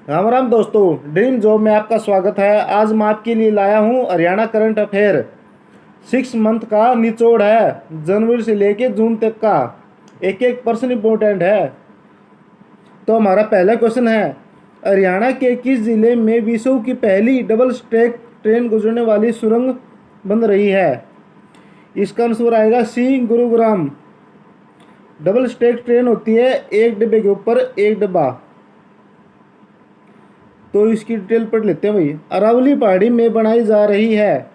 राम राम दोस्तों, dream job में आपका स्वागत है। आज मैं आपके लिए लाया हूँ हरियाणा करंट अफेयर 6 मंथ का निचोड़ है। जनवरी से लेके जून तक का एक एक पर्सन इम्पोर्टेंट है। तो हमारा पहला क्वेश्चन है, हरियाणा के किस जिले में विश्व की पहली डबल स्टैक ट्रेन गुजरने वाली सुरंग बन रही है? इसका आंसर आएगा सी, गुरुग्राम। डबल स्टैक ट्रेन होती है, एक डिब्बे के ऊपर एक डिब्बा। तो इसकी डिटेल पढ़ लेते हैं भाई। अरावली पहाड़ी में बनाई जा रही है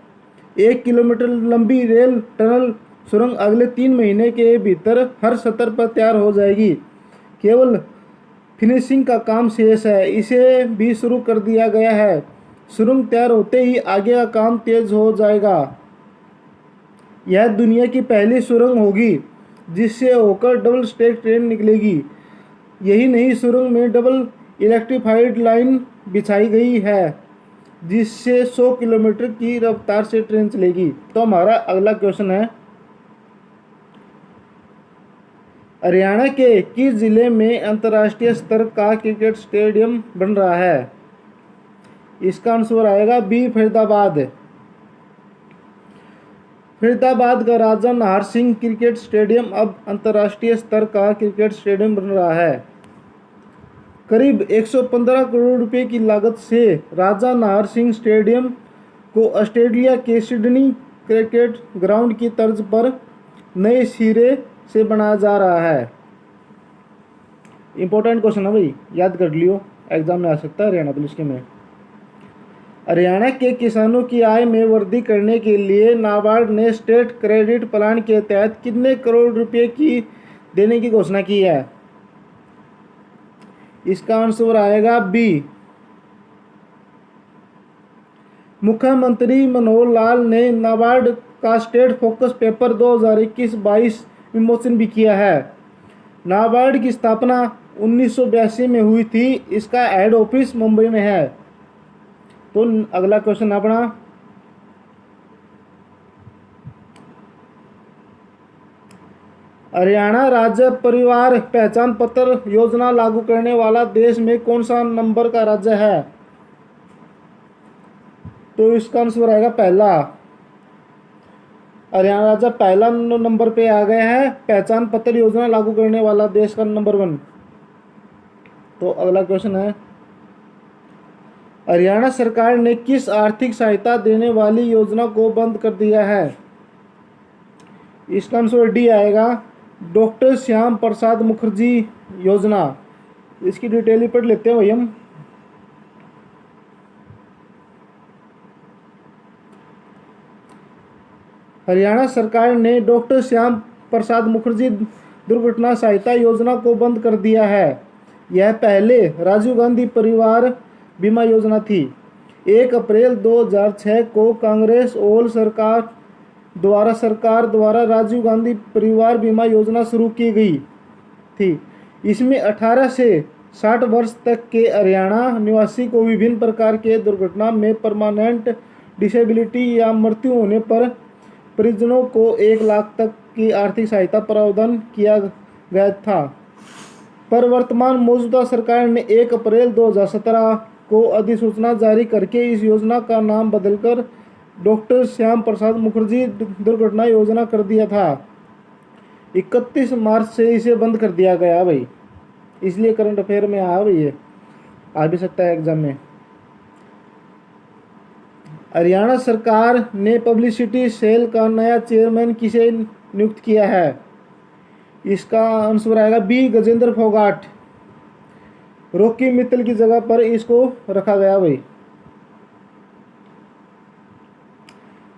1 किलोमीटर लंबी रेल टनल सुरंग अगले 3 महीने के भीतर हर सतर पर तैयार हो जाएगी। केवल फिनिशिंग का काम शेष है, इसे भी शुरू कर दिया गया है। सुरंग तैयार होते ही आगे का काम तेज हो जाएगा। यह दुनिया की पहली सुरंग होगी जिससे होकर डबल स्टैक ट्रेन निकलेगी। यही नहीं, सुरंग में डबल इलेक्ट्रीफाइड लाइन बिछाई गई है जिससे 100 किलोमीटर की रफ्तार से ट्रेन चलेगी। तो हमारा अगला क्वेश्चन है, हरियाणा के किस जिले में अंतर्राष्ट्रीय स्तर का क्रिकेट स्टेडियम बन रहा है? इसका आंसर आएगा बी, फरीदाबाद। फरीदाबाद का राजा नाहर सिंह क्रिकेट स्टेडियम अब अंतर्राष्ट्रीय स्तर का क्रिकेट स्टेडियम बन रहा है। करीब 115 करोड़ रुपए की लागत से राजा नाहर सिंह स्टेडियम को ऑस्ट्रेलिया के सिडनी क्रिकेट ग्राउंड की तर्ज पर नए सिरे से बनाया जा रहा है। इंपॉर्टेंट क्वेश्चन है भाई, याद कर लियो, एग्जाम में आ सकता है हरियाणा पुलिस के में। हरियाणा के किसानों की आय में वृद्धि करने के लिए नाबार्ड ने स्टेट क्रेडिट प्लान के तहत कितने करोड़ रुपए की देने की घोषणा की है? इसका आंसर आएगा बी। मुख्यमंत्री मनोहर लाल ने नाबार्ड का स्टेट फोकस पेपर 2021-22 विमोचन भी किया है। नाबार्ड की स्थापना 1982 में हुई थी। इसका हेड ऑफिस मुंबई में है। तो अगला क्वेश्चन अपना, हरियाणा राज्य परिवार पहचान पत्र योजना लागू करने वाला देश में कौन सा नंबर का राज्य है? तो इसका आंसर आएगा पहला। हरियाणा राज्य पहला नंबर पे आ गया है पहचान पत्र योजना लागू करने वाला देश का नंबर 1। तो अगला क्वेश्चन है, हरियाणा सरकार ने किस आर्थिक सहायता देने वाली योजना को बंद कर दिया है? इसका आंसर डी आएगा, डॉक्टर श्याम प्रसाद मुखर्जी योजना। इसकी डिटेल ही पढ़ लेते हैं भाई हम। हरियाणा सरकार ने डॉक्टर श्याम प्रसाद मुखर्जी दुर्घटना सहायता योजना को बंद कर दिया है। यह पहले राजीव गांधी परिवार बीमा योजना थी। 1 अप्रैल 2006 को कांग्रेस और सरकार द्वारा राजीव गांधी परिवार बीमा योजना शुरू की गई थी। इसमें 18 से 60 वर्ष तक के हरियाणा निवासी को विभिन्न प्रकार के दुर्घटना में परमानेंट डिसेबिलिटी या मृत्यु होने पर परिजनों को 1 लाख तक की आर्थिक सहायता प्रावधान किया गया था। पर वर्तमान मौजूदा सरकार ने 1 अप्रैल 2017 को अधिसूचना जारी करके इस योजना का नाम बदलकर डॉक्टर श्याम प्रसाद मुखर्जी दुर्घटना योजना कर दिया था। 31 मार्च से इसे बंद कर दिया गया भाई। इसलिए करंट अफेयर में आया भाई, ये आ भी सकता है एग्जाम में। हरियाणा सरकार ने पब्लिसिटी सेल का नया चेयरमैन किसे नियुक्त किया है? इसका आंसर आएगा बी, गजेंद्र फोगाट। रॉकी मित्तल की जगह पर इसको रखा गया भाई।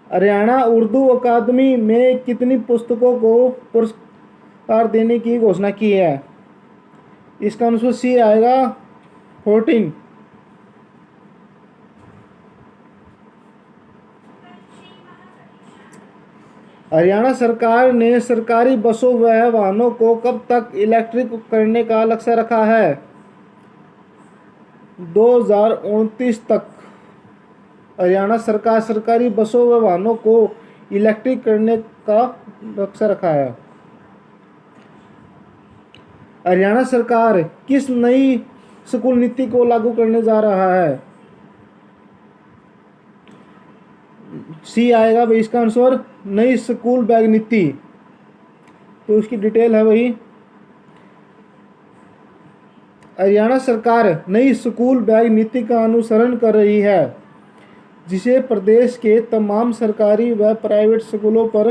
हरियाणा उर्दू अकादमी में कितनी पुस्तकों को पुरस्कार देने की घोषणा की है? इसका आंसर सी आएगा, 14। हरियाणा सरकार ने सरकारी बसों व वाहनों को कब तक इलेक्ट्रिक करने का लक्ष्य रखा है? 2029 तक हरियाणा सरकार सरकारी बसों व वाहनों को इलेक्ट्रिक करने का लक्ष्य रखा है। हरियाणा सरकार किस नई स्कूल नीति को लागू करने जा रहा है? सी आएगा भाई इसका आंसर, नई स्कूल बैग नीति। तो उसकी डिटेल है वही, हरियाणा सरकार नई स्कूल बैग नीति का अनुसरण कर रही है, जिसे प्रदेश के तमाम सरकारी व प्राइवेट स्कूलों पर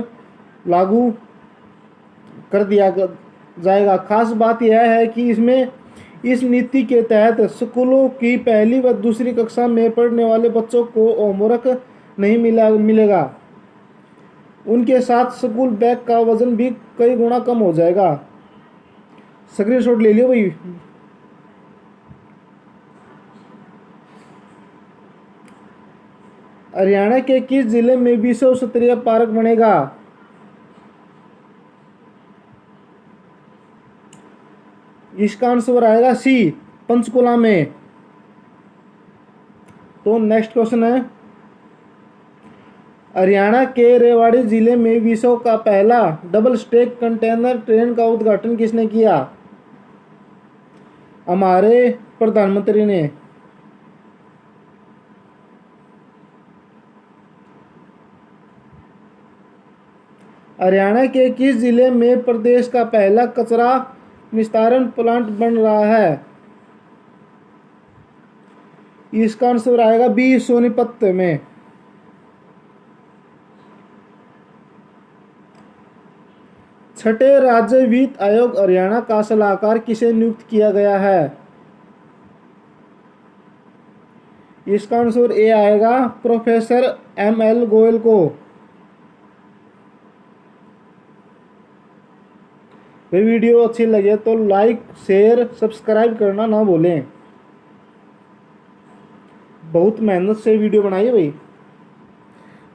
लागू कर दिया जाएगा। खास बात यह है कि इसमें इस नीति के तहत स्कूलों की पहली व दूसरी कक्षा में पढ़ने वाले बच्चों को होमवर्क नहीं मिलेगा। उनके साथ स्कूल बैग का वजन भी कई गुना कम हो जाएगा। स्क्रीनशॉट ले लियो भाई। हरियाणा के किस जिले में विश्व स्तरीय पार्क बनेगा? इसका आंसर आएगा सी, पंचकुला में। तो नेक्स्ट क्वेश्चन है, हरियाणा के रेवाड़ी जिले में विश्व का पहला डबल स्टेक कंटेनर ट्रेन का उद्घाटन किसने किया? हमारे प्रधानमंत्री ने। हरियाणा के किस जिले में प्रदेश का पहला कचरा निस्तारण प्लांट बन रहा है? इसका आंसर आएगा बी, सोनीपत में। छठे राज्य वित्त आयोग हरियाणा का सलाहकार किसे नियुक्त किया गया है? इसका आंसर ए आएगा, प्रोफेसर ML गोयल को। वीडियो अच्छी लगे तो लाइक शेयर सब्सक्राइब करना ना भूलें। बहुत मेहनत से वीडियो बनाई है भाई।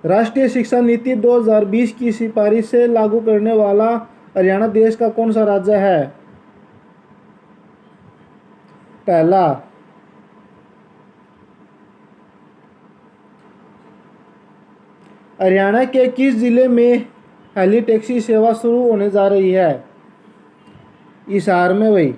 राष्ट्रीय शिक्षा नीति 2020 की सिफारिश से लागू करने वाला हरियाणा देश का कौन सा राज्य है? पहला। हरियाणा के किस जिले में हेली टैक्सी सेवा शुरू होने जा रही है? हिसार में भाई।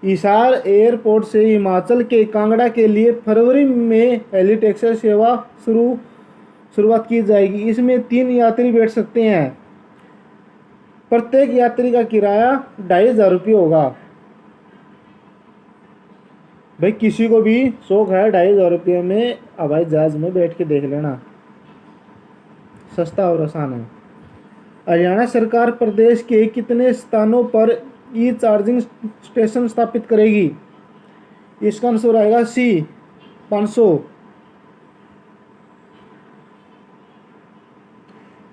हिसार एयरपोर्ट से हिमाचल के कांगड़ा के लिए फरवरी में हेली टैक्सी सेवा शुरुआत की जाएगी। इसमें 3 यात्री बैठ सकते हैं। प्रत्येक यात्री का किराया 2500 रुपये होगा। भाई किसी को भी शौक है 2500 रुपये में हवाई जहाज में बैठ के देख लेना, सस्ता और आसान है। हरियाणा सरकार प्रदेश के कितने स्थानों पर ई चार्जिंग स्टेशन स्थापित करेगी? इसका आंसर आएगा सी, 500।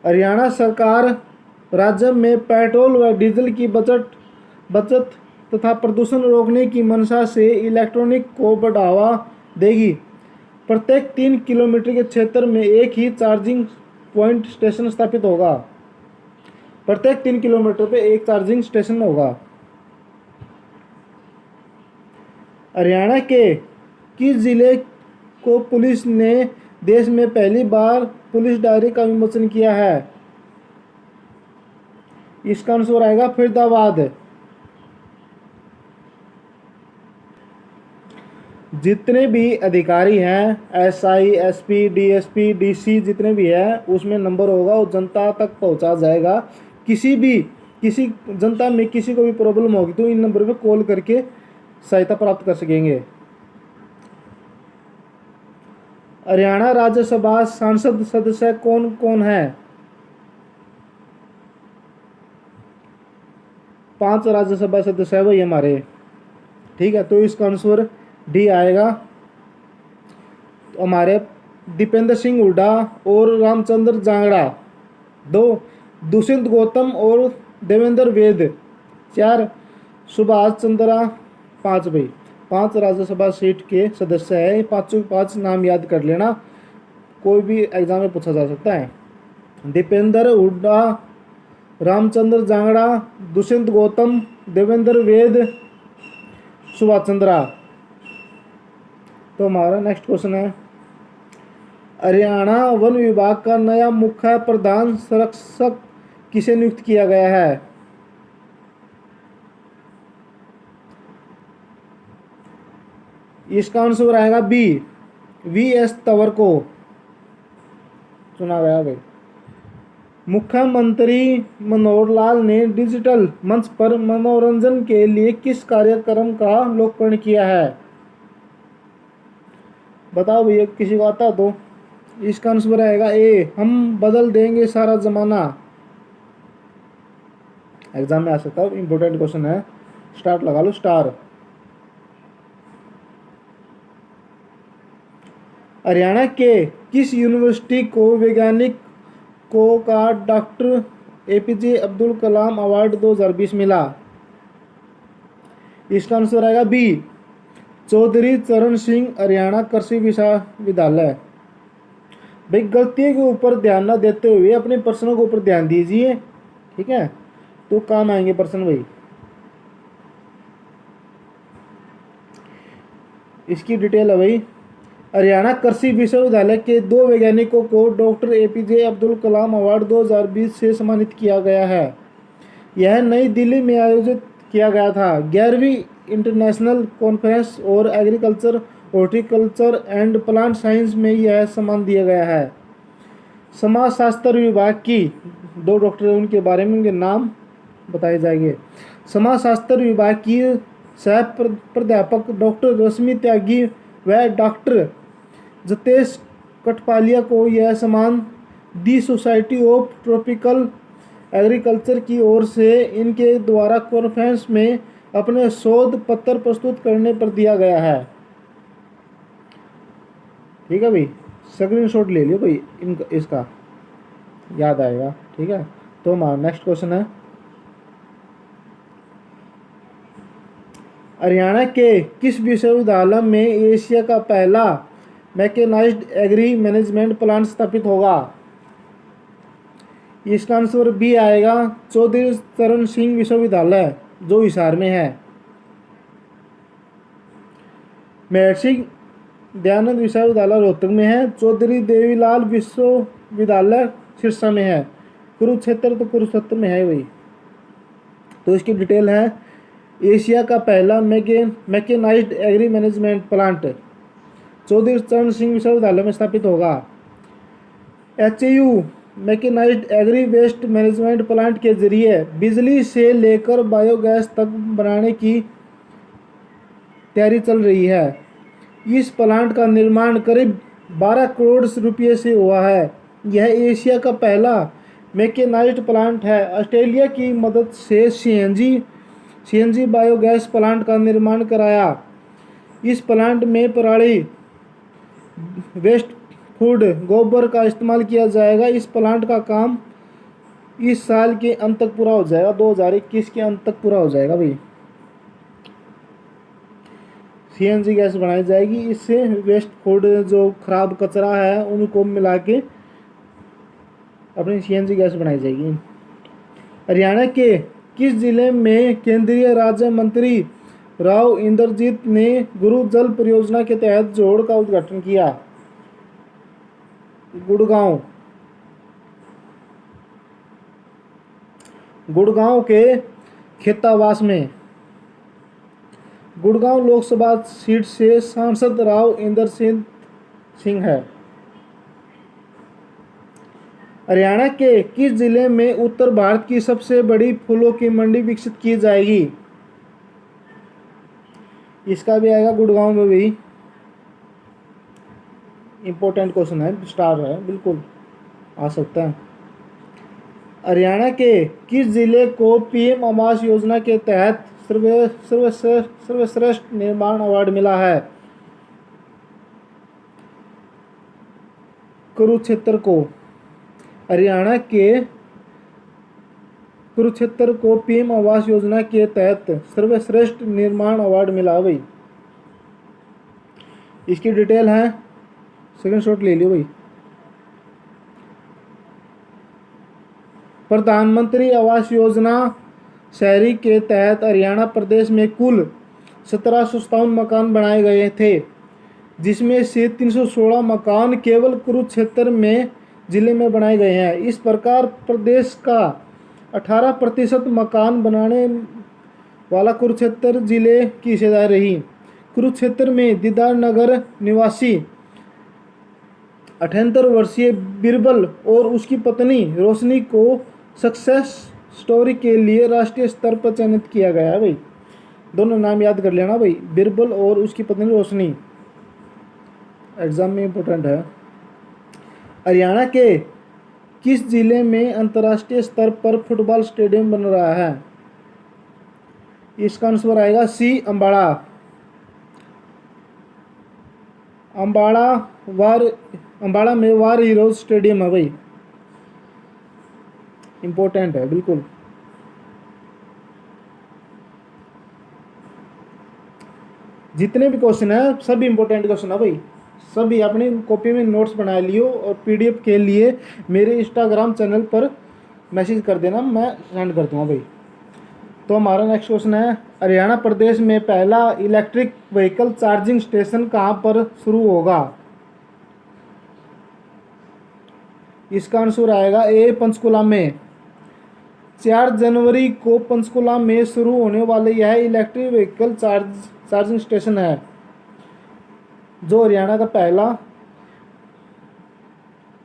हरियाणा सरकार राज्य में पेट्रोल व डीजल की बचत तथा प्रदूषण रोकने की मंशा से इलेक्ट्रॉनिक को बढ़ावा देगी। प्रत्येक 3 किलोमीटर के क्षेत्र में एक ही चार्जिंग पॉइंट स्टेशन स्थापित होगा। प्रत्येक 3 किलोमीटर पे एक चार्जिंग स्टेशन होगा। हरियाणा के किस जिले को पुलिस ने देश में पहली बार पुलिस डायरी का विमोचन किया है? इसका आंसर आएगा फरीदाबाद। जितने भी अधिकारी हैं, SI, SP, DSP, DC जितने भी हैं, उसमें नंबर होगा, वो जनता तक पहुंचा जाएगा। किसी जनता में किसी को भी प्रॉब्लम होगी तो इन नंबर पे कॉल करके सहायता प्राप्त कर सकेंगे। हरियाणा राज्यसभा सांसद सदस्य कौन कौन है? 5 राज्यसभा सदस्य है वही हमारे। ठीक है, तो इसका आंसर डी आएगा। तो हमारे दीपेंद्र सिंह हुड्डा और रामचंद्र जांगड़ा 2, दुष्यंत गौतम और देवेंद्र वेद 4, सुभाष चंद्रा 5 भाई। 5 राज्यसभा सीट के सदस्य है। 5 नाम याद कर लेना, कोई भी एग्जाम में पूछा जा सकता है। दीपेंद्र हुड्डा, रामचंद्र जांगड़ा, दुष्यंत गौतम, देवेंद्र वेद, सुभाष चंद्रा। तो हमारा नेक्स्ट क्वेश्चन है, हरियाणा वन विभाग का नया मुख्य प्रधान संरक्षक किसे नियुक्त किया गया है? इसका आंसर आएगा बी, वी.एस. तंवर को चुना गया भाई। मुख्यमंत्री मनोहर लाल ने डिजिटल मंच पर मनोरंजन के लिए किस कार्यक्रम का लोकार्पण किया है? बताओ भैया, किसी को आता तो। इसका आंसर आएगा ए, हम बदल देंगे सारा जमाना। एग्जाम में आ सकता है, इंपॉर्टेंट क्वेश्चन है, स्टार्ट लगा लो, स्टार। हरियाणा के किस यूनिवर्सिटी को वैज्ञानिक को का doctor APJ Abdul Kalam award 2020 मिला? इसका आंसर आएगा बी, चौधरी चरण सिंह हरियाणा कृषि विश्वविद्यालय। भाई गलतियों के ऊपर ध्यान न देते हुए अपने प्रश्नों के ऊपर ध्यान दीजिए, ठीक है, तो काम आएंगे प्रश्न भाई। इसकी डिटेल है भाई। हरियाणा कृषि विश्वविद्यालय के 2 वैज्ञानिकों को doctor APJ Abdul Kalam award 2020 से सम्मानित किया गया है। यह नई दिल्ली में आयोजित किया गया था। 11वीं इंटरनेशनल कॉन्फ्रेंस और agriculture, horticulture and plant science में यह सम्मान दिया गया है। समाजशास्त्र विभाग की 2 डॉक्टर, उनके बारे में उनके नाम बताए जाएंगे। समाजशास्त्र विभाग की सह प्राध्यापक डॉक्टर रश्मि त्यागी व डॉक्टर जतेश कठपालिया को यह सम्मान the society of tropical agriculture की ओर से इनके द्वारा कॉन्फ्रेंस में अपने शोध पत्र प्रस्तुत करने पर दिया गया है। ठीक है भाई, स्क्रीनशॉट ले लियो भाई, इसका याद आएगा, ठीक है। तो हमारा नेक्स्ट क्वेश्चन है, हरियाणा के किस विश्वविद्यालय में एशिया का पहला मैकेनाइज्ड एग्री मैनेजमेंट प्लांट स्थापित होगा? इसका आंसर बी आएगा, चौधरी चरण सिंह विश्वविद्यालय जो हिसार में है। महर्षि दयानंद विश्वविद्यालय रोहतक में है। चौधरी देवीलाल विश्वविद्यालय सिरसा में है। कुरुक्षेत्र तो कुरुक्षेत्र में है वही। तो इसकी डिटेल है, एशिया का पहला mechanized agri management plant Chaudhary Charan Singh विश्वविद्यालय में स्थापित होगा। HU mechanized agri waste management plant के जरिए बिजली से लेकर बायोगैस तक बनाने की तैयारी चल रही है। इस प्लांट का निर्माण करीब 12 करोड़ रुपये से हुआ है। यह एशिया का पहला मैकेनाइज्ड प्लांट है। ऑस्ट्रेलिया की मदद से सीएनजी बायोगैस प्लांट का निर्माण कराया। इस प्लांट में पराली वेस्ट फूड गोबर का इस्तेमाल किया जाएगा। इस प्लांट का काम इस साल के अंत तक पूरा हो जाएगा, 2021 के अंत तक पूरा हो जाएगा भाई। सीएनजी गैस बनाई जाएगी। इससे वेस्ट फूड जो खराब कचरा है उनको मिला के अपनी सीएनजी गैस बनाई जाएगी। हरियाणा के किस जिले में केंद्रीय राज्य मंत्री राव इंद्रजीत ने गुरु जल परियोजना के तहत जोड़ का उद्घाटन किया? गुड़गांव के खेतावास में। गुड़गांव लोकसभा सीट से सांसद राव इंद्रजीत सिंह है। हरियाणा के किस जिले में उत्तर भारत की सबसे बड़ी फूलों की मंडी विकसित की जाएगी? इसका भी आएगा गुड़गांव में भी। इंपॉर्टेंट क्वेश्चन है, स्टार है, बिल्कुल आ सकता है। हरियाणा के किस जिले को पीएम आवास योजना के तहत सर्वश्रेष्ठ निर्माण अवार्ड मिला है? कुरुक्षेत्र को। हरियाणा के कुरुक्षेत्र को पीएम आवास योजना के तहत सर्वश्रेष्ठ निर्माण अवार्ड मिला भाई। इसकी डिटेल है, स्क्रीनशॉट ले लियो भाई। प्रधानमंत्री आवास योजना शहरी के तहत हरियाणा प्रदेश में कुल 1757 मकान बनाए गए थे, जिसमें से 316 मकान केवल कुरुक्षेत्र में जिले में बनाए गए हैं। इस प्रकार प्रदेश का 18% मकान बनाने वाला कुरुक्षेत्र जिले की हिस्सेदारी रही। कुरुक्षेत्र में दीदार नगर निवासी 78 वर्षीय बिरबल और उसकी पत्नी रोशनी को सक्सेस स्टोरी के लिए राष्ट्रीय स्तर पर चयनित किया गया है भाई। दोनों नाम याद कर लेना भाई, बिरबल और उसकी पत्नी रोशनी, एग्जाम में इंपॉर्टेंट है। हरियाणा के किस जिले में अंतर्राष्ट्रीय स्तर पर फुटबॉल स्टेडियम बन रहा है? इसका आंसर आएगा सी, अम्बाड़ा। अम्बाड़ा में वार हीरोज स्टेडियम है भाई, इंपॉर्टेंट है बिल्कुल। जितने भी क्वेश्चन है सब इंपॉर्टेंट क्वेश्चन है भाई, सभी अपनी कॉपी में नोट्स बना लियो और पीडीएफ के लिए मेरे इंस्टाग्राम चैनल पर मैसेज कर देना, मैं सेंड कर दूंगा भाई। तो हमारा नेक्स्ट क्वेश्चन है, हरियाणा प्रदेश में पहला इलेक्ट्रिक व्हीकल चार्जिंग स्टेशन कहाँ पर शुरू होगा? इसका आंसर आएगा ए, पंचकुला में। 4 जनवरी को पंचकुला में शुरू होने वाले यह इलेक्ट्रिक व्हीकल चार्जिंग स्टेशन है, जो हरियाणा का पहला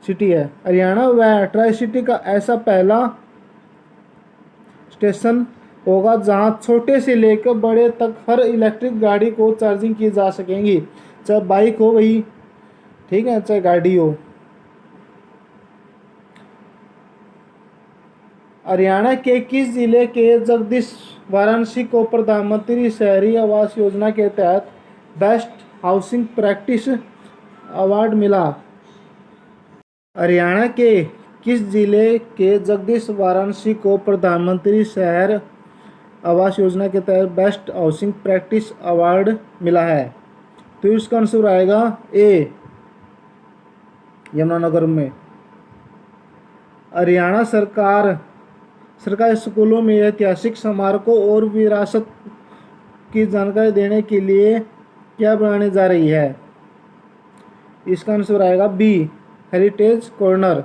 सिटी है। हरियाणा व ट्राई सिटी का ऐसा पहला स्टेशन होगा जहां छोटे से लेकर बड़े तक हर इलेक्ट्रिक गाड़ी को चार्जिंग की जा सकेंगी, चाहे बाइक हो भाई, ठीक है, चाहे गाड़ी हो। हरियाणा के किस जिले के जगदीश वाराणसी को प्रधानमंत्री शहरी आवास योजना के तहत बेस्ट हाउसिंग प्रैक्टिस अवार्ड मिला? हरियाणा के किस जिले के जगदीश वाराणसी को प्रधानमंत्री शहर आवास योजना के तहत बेस्ट हाउसिंग प्रैक्टिस अवार्ड मिला है? तो इसका आंसर आएगा ए, यमुनानगर में। हरियाणा सरकारी स्कूलों में ऐतिहासिक स्मारकों और विरासत की जानकारी देने के लिए क्या बनाने जा रही है? इसका आंसर आएगा बी, हेरिटेज कॉर्नर।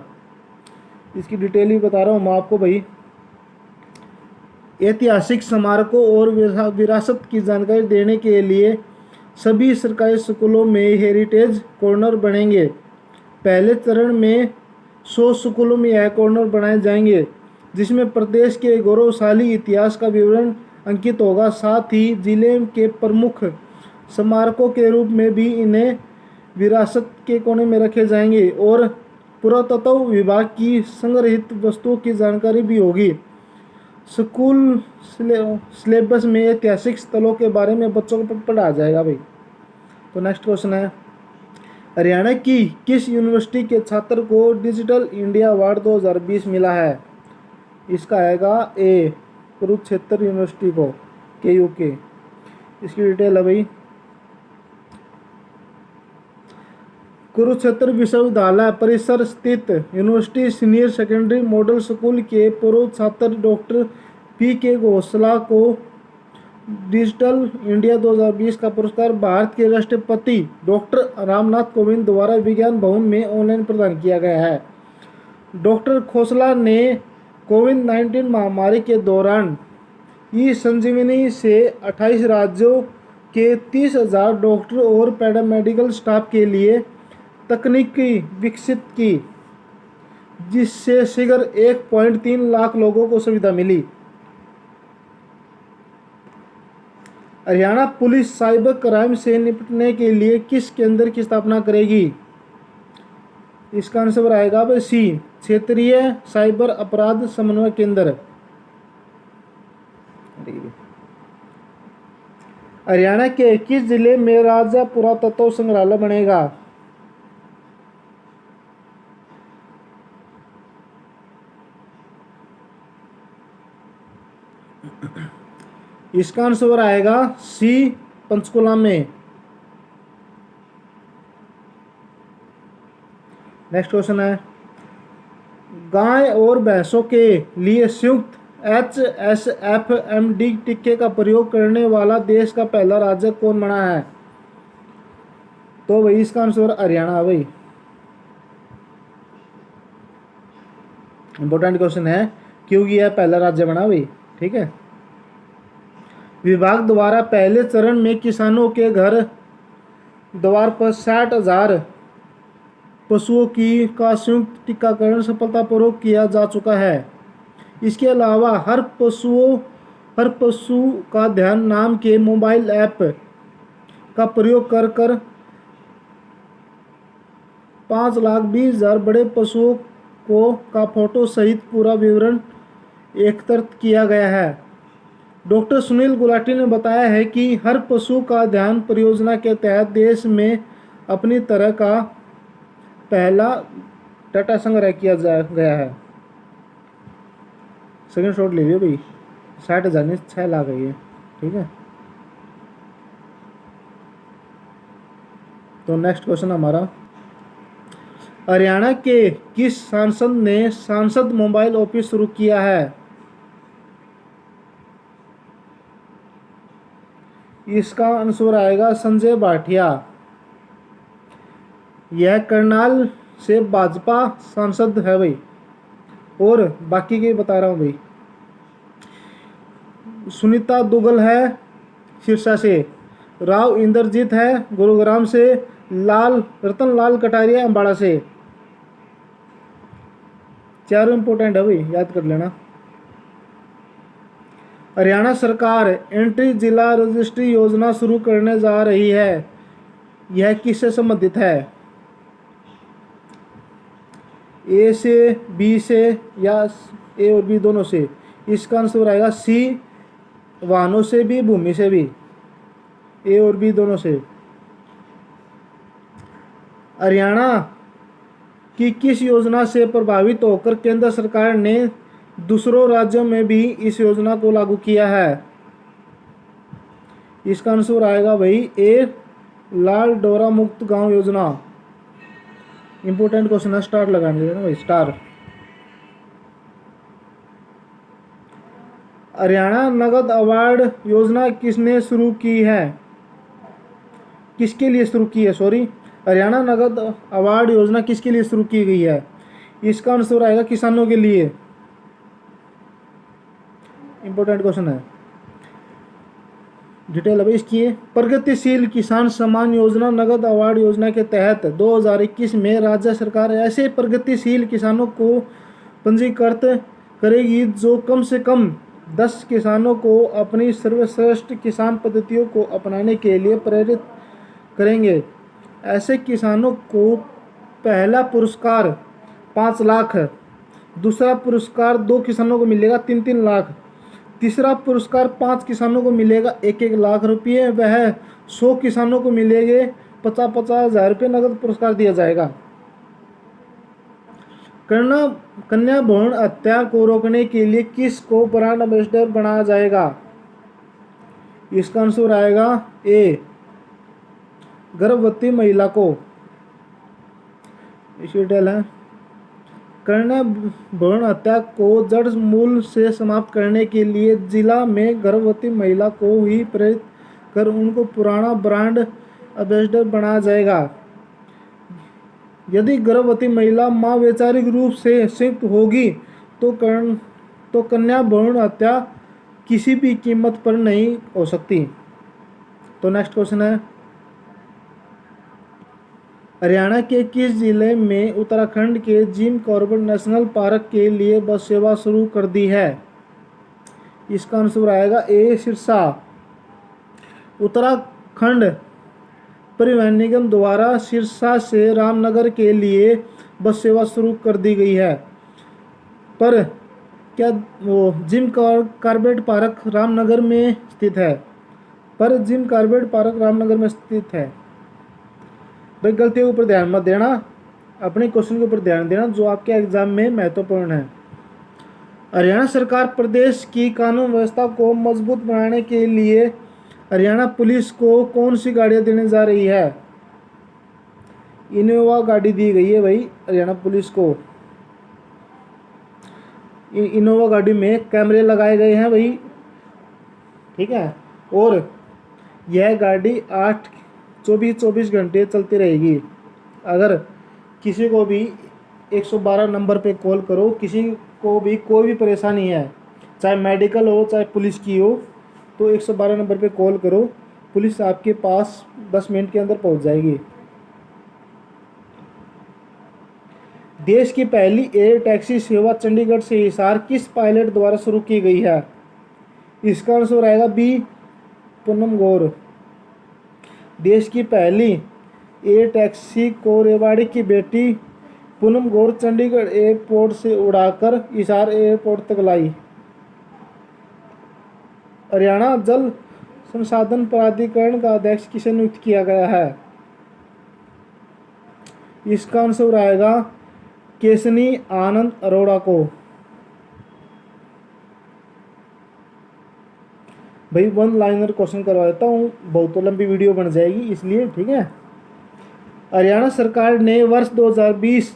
इसकी डिटेल ही बता रहा हूँ मैं आपको भाई। ऐतिहासिक स्मारकों और विरासत की जानकारी देने के लिए सभी सरकारी स्कूलों में हेरिटेज कॉर्नर बनेंगे। पहले चरण में 100 स्कूलों में यह कॉर्नर बनाए जाएंगे, जिसमें प्रदेश के गौरवशाली इतिहास का विवरण अंकित होगा। साथ ही जिले के प्रमुख स्मारकों के रूप में भी इन्हें विरासत के कोने में रखे जाएंगे और पुरातत्व विभाग की संग्रहित वस्तुओं की जानकारी भी होगी। स्कूल सिलेबस में ऐतिहासिक स्थलों के बारे में बच्चों को पढ़ाया जाएगा भाई। तो नेक्स्ट क्वेश्चन है, हरियाणा की किस यूनिवर्सिटी के छात्र को डिजिटल इंडिया अवार्ड 2020 मिला है? इसका आएगा ए, कुरुक्षेत्र यूनिवर्सिटी को, KUK। इसकी डिटेल है भाई, कुरुक्षेत्र विश्वविद्यालय परिसर स्थित university senior secondary model school के पूर्व छात्र डॉक्टर PK घोषला को डिजिटल इंडिया 2020 का पुरस्कार भारत के राष्ट्रपति डॉक्टर रामनाथ कोविंद द्वारा विज्ञान भवन में ऑनलाइन प्रदान किया गया है। डॉक्टर खोसला ने कोविड-19 महामारी के दौरान ई-संजीवनी से 28 राज्यों के 30,000 डॉक्टर और पैरामेडिकल स्टाफ के लिए तकनीकी विकसित की, जिससे शीघ्र 1.3 लाख लोगों को सुविधा मिली। हरियाणा पुलिस साइबर क्राइम से निपटने के लिए किस केंद्र की स्थापना करेगी? इसका आंसर आएगा भाई सी, क्षेत्रीय साइबर अपराध समन्वय केंद्र। हरियाणा के किस जिले में राज्य पुरातत्व संग्रहालय बनेगा? इसका आंसर आएगा सी, पंचकुला में। नेक्स्ट क्वेश्चन है, गाय और भैंसों के लिए संयुक्त HSFMD टीके का प्रयोग करने वाला देश का पहला राज्य कौन बना है? तो भाई इसका आंसर हरियाणा है भाई। इंपॉर्टेंट क्वेश्चन है क्योंकि यह पहला राज्य बना भाई, ठीक है। विभाग द्वारा पहले चरण में किसानों के घर द्वार पर 60,000 पशुओं का संयुक्त टीकाकरण सफलतापूर्वक किया जा चुका है। इसके अलावा हर पशु का ध्यान नाम के मोबाइल ऐप का प्रयोग कर 5,20,000 बड़े पशुओं का फोटो सहित पूरा विवरण एकत्रित किया गया है। डॉक्टर सुनील गुलाटी ने बताया है कि हर पशु का ध्यान परियोजना के तहत देश में अपनी तरह का पहला डाटा संग्रह किया गया है। सेकंड शॉट ले लियो भाई, 60,000 नहीं 6 लाख है ये, ठीक है। तो नेक्स्ट क्वेश्चन हमारा, हरियाणा के किस सांसद ने सांसद मोबाइल ऑफिस शुरू किया है? इसका आंसर आएगा संजय भाटिया। यह करनाल से भाजपा सांसद है भाई, और बाकी के बता रहा हूँ भाई। सुनीता दुग्गल है सिरसा से, राव इंद्रजीत है गुरुग्राम से, रतन लाल कटारिया अम्बाड़ा से। चारों इंपोर्टेंट है भाई, याद कर लेना। हरियाणा सरकार एंट्री जिला रजिस्ट्री योजना शुरू करने जा रही है। यह किससे संबंधित है? ए से, बी से या ए और बी दोनों से? इसका आंसर आएगा सी, वाहनों से भी भूमि से भी। ए और बी दोनों से। हरियाणा की किस योजना से प्रभावित होकर केंद्र सरकार ने दूसरों राज्यों में भी इस योजना को लागू किया है? इसका आंसर आएगा भाई ए, लाल डोरा मुक्त गांव योजना। इंपोर्टेंट क्वेश्चन है, स्टार लगाने देना भाई, स्टार। हरियाणा नगद अवार्ड योजना किसने शुरू की है? किसके लिए शुरू की है? सॉरी, हरियाणा नगद अवार्ड योजना किसके लिए शुरू की गई है? इसका आंसर आएगा किसानों के लिए। इंपोर्टेंट क्वेश्चन है, डिटेल अभी इसकी है। प्रगतिशील किसान सम्मान योजना नगद अवार्ड योजना के तहत 2021 में राज्य सरकार ऐसे प्रगतिशील किसानों को पंजीकृत करेगी जो कम से कम 10 किसानों को अपनी सर्वश्रेष्ठ किसान पद्धतियों को अपनाने के लिए प्रेरित करेंगे। ऐसे किसानों को पहला पुरस्कार 5 लाख, दूसरा पुरस्कार 2 किसानों को मिलेगा 3-3 लाख, तीसरा पुरस्कार 5 किसानों को मिलेगा 1-1 लाख रुपये, वह 100 किसानों को मिलेंगे 50-50 हज़ार रुपये नगद पुरस्कार दिया जाएगा। कन्या भ्रूण हत्या को रोकने के लिए किस को ब्रांड एम्बेसडर बनाया जाएगा? इसका आंसर आएगा ए, गर्भवती महिला को। डिटेल है, कन्या भ्रूण हत्या को जड़ मूल से समाप्त करने के लिए जिला में गर्भवती महिला को ही प्रेरित कर उनको पुराना ब्रांड एम्बेसडर बनाया जाएगा। यदि गर्भवती महिला मां वैचारिक रूप से संयुक्त होगी तो कन्या भ्रूण हत्या किसी भी कीमत पर नहीं हो सकती। तो नेक्स्ट क्वेश्चन है, हरियाणा के किस जिले में उत्तराखंड के जिम कॉर्बेट नेशनल पार्क के लिए बस सेवा शुरू कर दी है? इसका आंसर आएगा ए, सिरसा। उत्तराखंड परिवहन निगम द्वारा सिरसा से रामनगर के लिए बस सेवा शुरू कर दी गई है। पर क्या वो जिम कॉर्बेट पार्क रामनगर में स्थित है? पर जिम कॉर्बेट पार्क रामनगर में स्थित है। भाई गलतियों के ऊपर ध्यान मत देना, अपने क्वेश्चन के ऊपर ध्यान देना जो आपके एग्जाम में महत्वपूर्ण है। हरियाणा सरकार प्रदेश की कानून व्यवस्था को मजबूत बनाने के लिए हरियाणा पुलिस को कौन सी गाड़ियां देने जा रही है? इनोवा गाड़ी दी गई है भाई हरियाणा पुलिस को। इनोवा गाड़ी में कैमरे लगाए गए हैं भाई, ठीक है, और यह गाड़ी 24 घंटे चलती रहेगी। अगर किसी को भी 112 नंबर पे कॉल करो, किसी को भी कोई भी परेशानी है, चाहे मेडिकल हो चाहे पुलिस की हो, तो 112 नंबर पे कॉल करो, पुलिस आपके पास 10 मिनट के अंदर पहुंच जाएगी। देश की पहली एयर टैक्सी सेवा चंडीगढ़ से हिसार किस पायलट द्वारा शुरू की गई है? इसका आंसर आएगा बी, पूनम गौर। देश की पहली एयर टैक्सी को रेवाड़ी की बेटी पूनम गौर चंडीगढ़ एयरपोर्ट से उड़ाकर हिसार एयरपोर्ट तक लाई। हरियाणा जल संसाधन प्राधिकरण का अध्यक्ष किसे नियुक्त किया गया है? इसका आंसर आएगा केशनी आनंद अरोड़ा को। भाई वन लाइनर क्वेश्चन करवा देता हूँ, बहुत तो लंबी वीडियो बन जाएगी इसलिए, ठीक है। हरियाणा सरकार ने वर्ष 2020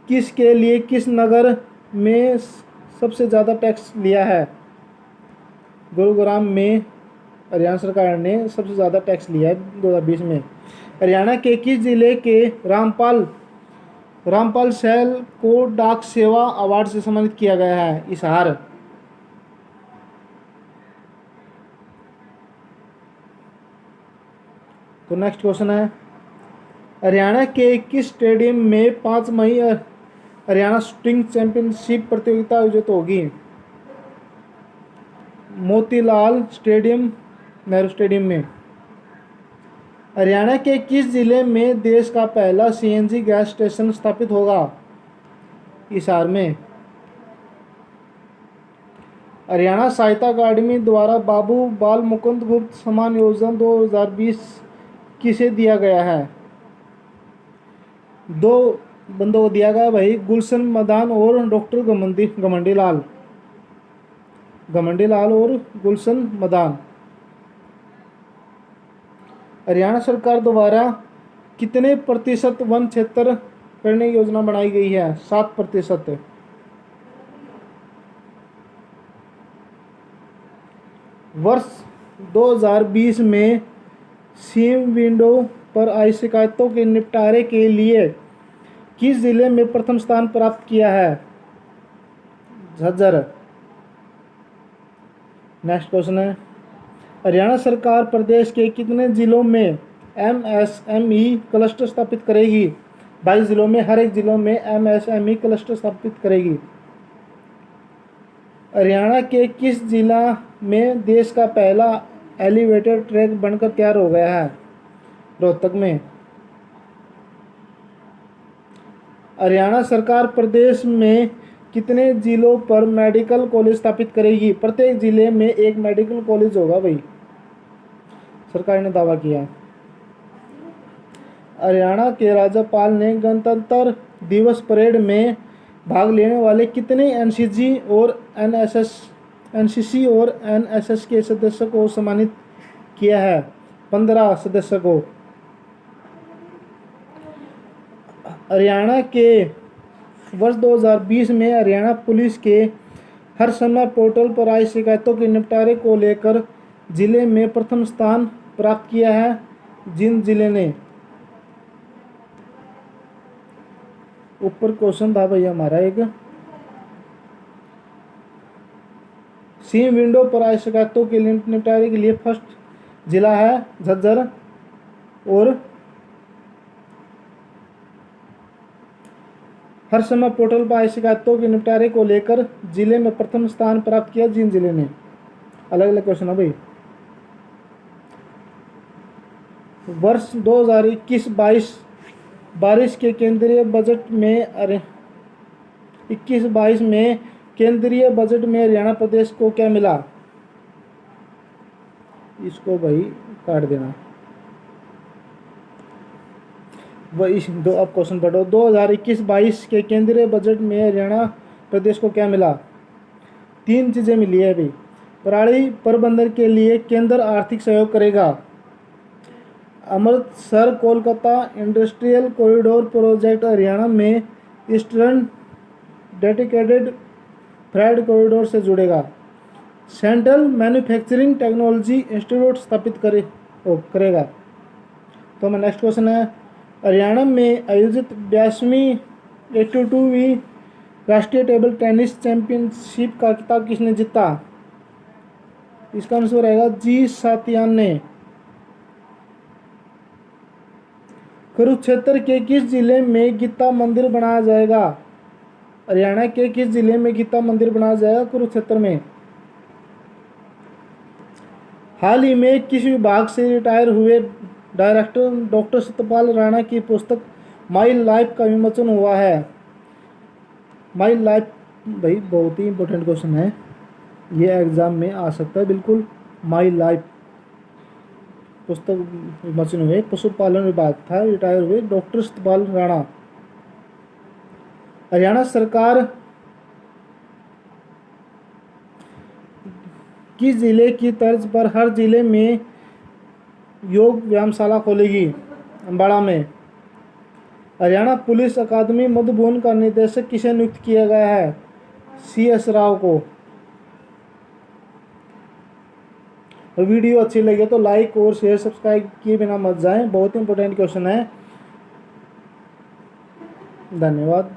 किसके लिए किस नगर में सबसे ज़्यादा टैक्स लिया है? गुरुग्राम में हरियाणा सरकार ने सबसे ज़्यादा टैक्स लिया है 2020 में। हरियाणा के किस जिले के रामपाल सैल को डाक सेवा अवार्ड से सम्मानित किया गया है? हिसार। तो नेक्स्ट क्वेश्चन है, हरियाणा के किस स्टेडियम में 5 मई हरियाणा शूटिंग चैंपियनशिप प्रतियोगिता आयोजित होगी? मोतीलाल स्टेडियम, नेहरू स्टेडियम में। हरियाणा के किस जिले में देश का पहला सीएनजी गैस स्टेशन स्थापित होगा? हिसार में। हरियाणा साहित्य अकादमी द्वारा बाबू बाल मुकुंद गुप्त सम्मान योजना 2020 किसे दिया गया है? 2 बंदों को दिया गया भाई, गुलशन मदान और डॉक्टर घमंडी लाल और गुलशन मदान। हरियाणा सरकार द्वारा कितने प्रतिशत वन क्षेत्र करने की योजना बनाई गई है? 7%। वर्ष 2020 में सीम विंडो पर आई शिकायतों के निपटारे के लिए किस जिले में प्रथम स्थान प्राप्त किया है? झज्जर। नेक्स्ट क्वेश्चन है, हरियाणा सरकार प्रदेश के कितने जिलों में एमएसएमई क्लस्टर स्थापित करेगी? 22 जिलों में, हर एक जिलों में एमएसएमई क्लस्टर स्थापित करेगी। हरियाणा के किस जिला में देश का पहला एलिवेटेड ट्रैक बनकर तैयार हो गया है? रोहतक में। हरियाणा सरकार प्रदेश में कितने जिलों पर मेडिकल कॉलेज स्थापित करेगी? प्रत्येक जिले में एक मेडिकल कॉलेज होगा भाई, सरकार ने दावा किया। हरियाणा के राज्यपाल ने गणतंत्र दिवस परेड में भाग लेने वाले कितने एनसीसी और एनएसएस के सदस्यों को सम्मानित किया है? 15 सदस्यों को। हरियाणा के वर्ष 2020 में हरियाणा पुलिस के हर समय पोर्टल पर आई शिकायतों के निपटारे को लेकर जिले में प्रथम स्थान प्राप्त किया है? जिन जिले ने। ऊपर क्वेश्चन था भैया हमारा एक, सीम विंडो पर आई शिकायतों के निपटारे के लिए फर्स्ट जिला है झज्जर, और हर समय पोर्टल पर आई शिकायतों के निपटारे को लेकर जिले में प्रथम स्थान प्राप्त किया जिन जिले ने। अलग अलग क्वेश्चन है भाई। वर्ष 2021-22 बारिश के केंद्रीय बजट में 21-22 में केंद्रीय बजट में हरियाणा प्रदेश को क्या मिला? इसको भाई काट देना। दो अब क्वेश्चन पढ़ो। 2021-22 के केंद्रीय बजट में हरियाणा प्रदेश को क्या मिला? 3 चीज़ें मिली है भाई। पराली प्रबंधन के लिए केंद्र आर्थिक सहयोग करेगा। Amritsar Kolkata industrial corridor project Haryana में ईस्टर्न डेडिकेटेड फ्रेट कॉरिडोर से जुड़ेगा। सेंट्रल मैन्युफैक्चरिंग टेक्नोलॉजी इंस्टीट्यूट स्थापित करेगा। तो हमारा नेक्स्ट क्वेश्चन है, हरियाणा में आयोजित 82वीं राष्ट्रीय टेबल टेनिस चैंपियनशिप का खिताब किसने जीता? इसका आंसर रहेगा जी सातियाने। कुरुक्षेत्र के किस जिले में गीता मंदिर बनाया जाएगा? हरियाणा के किस जिले में गीता मंदिर बनाया जाएगा? कुरुक्षेत्र में। हाल ही में किस विभाग से रिटायर हुए डायरेक्टर डॉक्टर सत्यपाल राणा की पुस्तक माई लाइफ का विमोचन हुआ है? माई लाइफ भाई बहुत ही इंपॉर्टेंट क्वेश्चन है, ये एग्जाम में आ सकता है बिल्कुल। माई लाइफ पुस्तक विमोचन हुए पशुपालन विभाग था, रिटायर हुए डॉक्टर सत्यपाल राणा। हरियाणा सरकार किस जिले की तर्ज पर हर जिले में योग व्यायामशाला खोलेगी? अम्बाड़ा में। हरियाणा पुलिस अकादमी मधुबन का निदेशक किसे नियुक्त किया गया है? CS राव को। वीडियो अच्छी लगे तो लाइक और शेयर सब्सक्राइब किए बिना मत जाएं, बहुत इंपॉर्टेंट क्वेश्चन है। धन्यवाद।